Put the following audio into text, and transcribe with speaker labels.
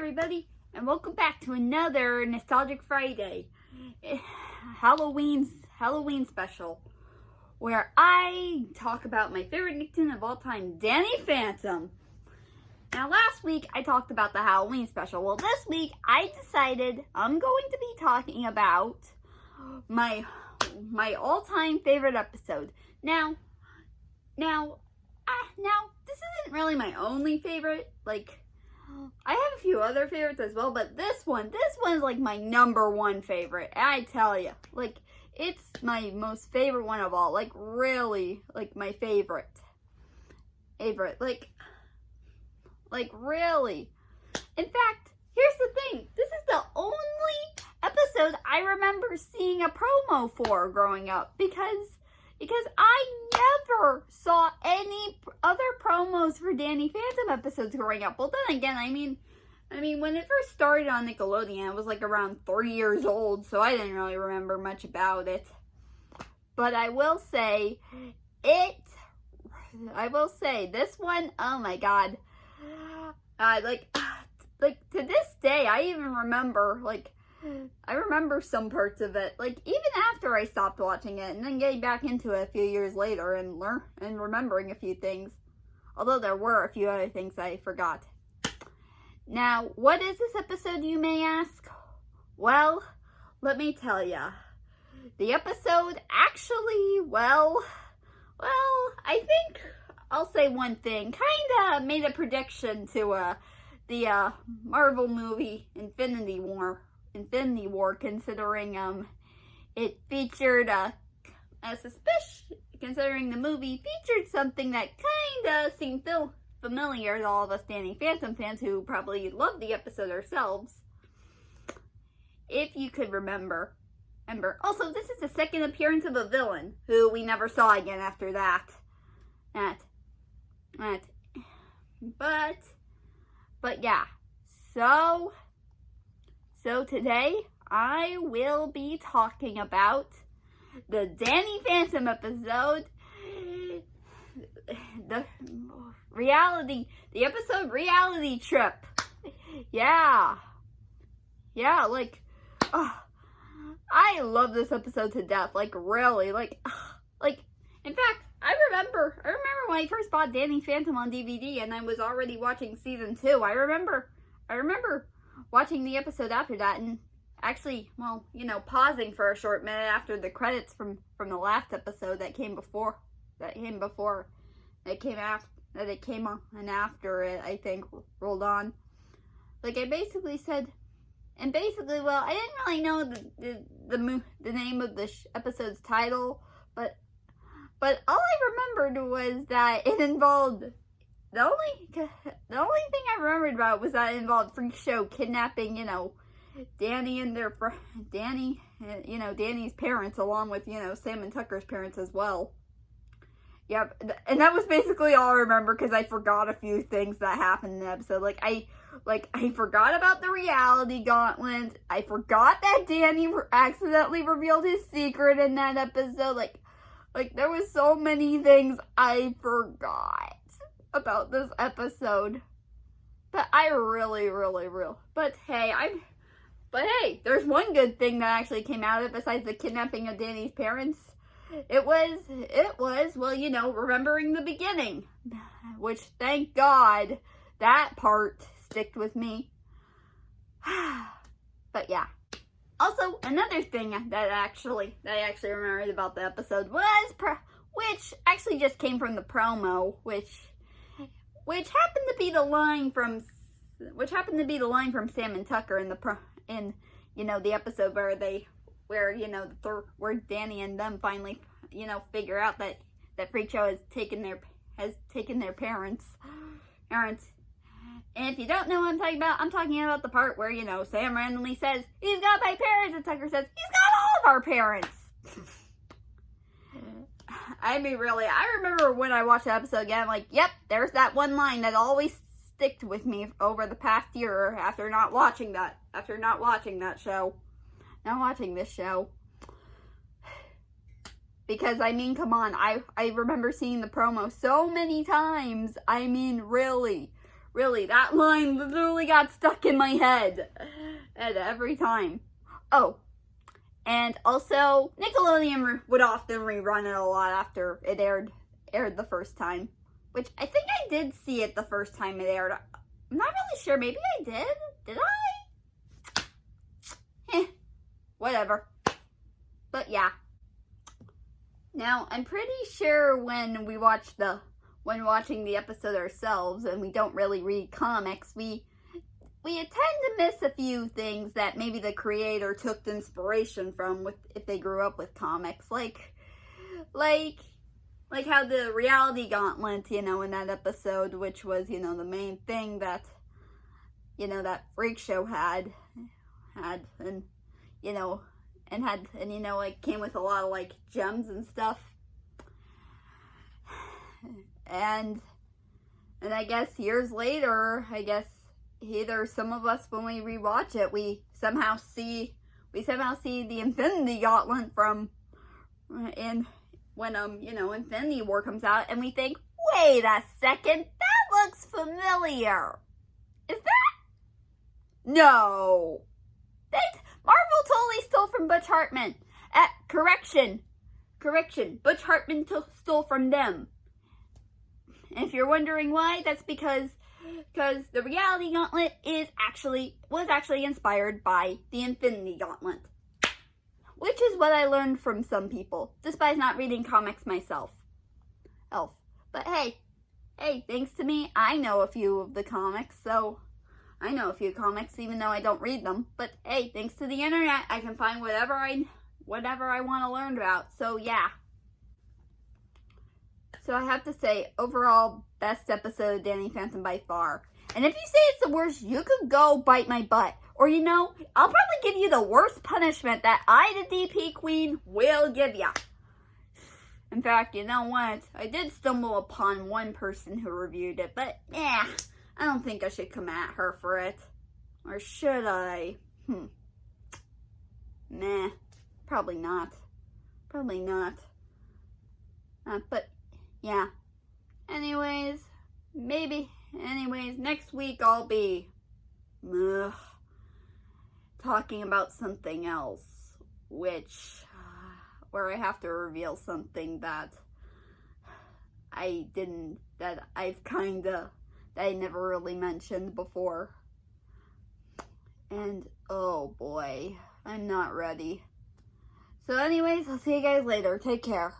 Speaker 1: everybody, and welcome back to another Nostalgic Friday, Halloween special, where I talk about my favorite Nicktoon of all time, Danny Phantom. Now, last week I talked about the Halloween special. Well, this week I decided I'm going to be talking about my all-time favorite episode. Now, this isn't really my only favorite. Like, I have a few other favorites as well, but this one is like my number one favorite. And I tell you, like, it's my most favorite one of all. Like, really, like, my favorite. Like, really. In fact, here's the thing. This is the only episode I remember seeing a promo for growing up, because I never saw any other promos for Danny Phantom episodes growing up. Well, then again, I mean, when it first started on Nickelodeon, I was like around 3 years old, so I didn't really remember much about it. But I will say, this one, oh my god. Like, to this day, I even remember, I remember some parts of it, like, even after I stopped watching it, and then getting back into it a few years later, and remembering a few things, although there were a few other things I forgot. Now, what is this episode, you may ask? Well, let me tell ya. The episode actually, well, I think I'll say one thing, kinda made a prediction to, the, Marvel movie, Infinity War, considering it featured considering the movie featured something that kinda seemed familiar to all of us Danny Phantom fans who probably loved the episode ourselves, if you could remember. Also, this is the second appearance of a villain who we never saw again after that. But yeah, so today I will be talking about the Danny Phantom episode, the episode Reality Trip. Yeah, like, I love this episode to death, like, really, like, in fact, I remember when I first bought Danny Phantom on DVD and I was already watching season 2. I remember watching the episode after that, and actually, well, pausing for a short minute after the credits from the last episode that came on and after it, I think, rolled on. Like, I basically said, well, I didn't really know the name of the episode's title, but all I remembered was that it involved, the only thing I remembered about was that it involved Freak Show kidnapping, Danny and Danny's parents, along with, Sam and Tucker's parents as well. Yep, and that was basically all I remember, because I forgot a few things that happened in the episode. I forgot about the reality gauntlet. I forgot that Danny accidentally revealed his secret in that episode. Like, there was so many things I forgot about this episode. But I really, but hey, there's one good thing that actually came out of it besides the kidnapping of Danny's parents. It was, well, remembering the beginning, which, thank God, that part sticked with me. But yeah. Also, another thing that I actually remembered about the episode was, which actually just came from the promo, which happened to be the line from Sam and Tucker in the episode where Danny and them finally, figure out that Freak Show has taken their parents. And if you don't know what I'm talking about the part where, Sam randomly says, "He's got my parents," and Tucker says, "He's got all of our parents." I mean, really, I remember when I watched the episode again, I'm like, yep, there's that one line that always sticked with me over the past year after not watching this show. Because, I mean, come on, I remember seeing the promo so many times. I mean, really, Really, that line literally got stuck in my head at every time. Oh, and also Nickelodeon would often rerun it a lot after it aired the first time, which I think I did see it the first time it aired. I'm not really sure. Maybe I did. Did I? Whatever. But yeah. Now, I'm pretty sure when watching the episode ourselves and we don't really read comics, we tend to miss a few things that maybe the creator took inspiration from if they grew up with comics, like how the reality gauntlet, in that episode, which was, the main thing that, that Freak Show had, and, came with a lot of, gems and stuff. And I guess years later, either some of us, when we rewatch it, we somehow see the Infinity Gauntlet when Infinity War comes out, and we think, wait a second, that looks familiar. Is that? No. Marvel totally stole from Butch Hartman. Correction. Butch Hartman stole from them. And if you're wondering why, that's because the Reality Gauntlet was actually inspired by the Infinity Gauntlet. Which is what I learned from some people, despite not reading comics myself. But hey, thanks to me, I know a few of the comics, even though I don't read them. But hey, thanks to the internet, I can find whatever I want to learn about. So yeah. So I have to say, overall, best episode of Danny Phantom by far. And if you say it's the worst, you could go bite my butt. Or, I'll probably give you the worst punishment that I, the DP Queen, will give ya. In fact, you know what? I did stumble upon one person who reviewed it, but I don't think I should come at her for it. Or should I? Nah, probably not. But, yeah. Anyways, next week I'll be talking about something else, where I have to reveal something that I never really mentioned before. And oh boy, I'm not ready. So anyways, I'll see you guys later. Take care.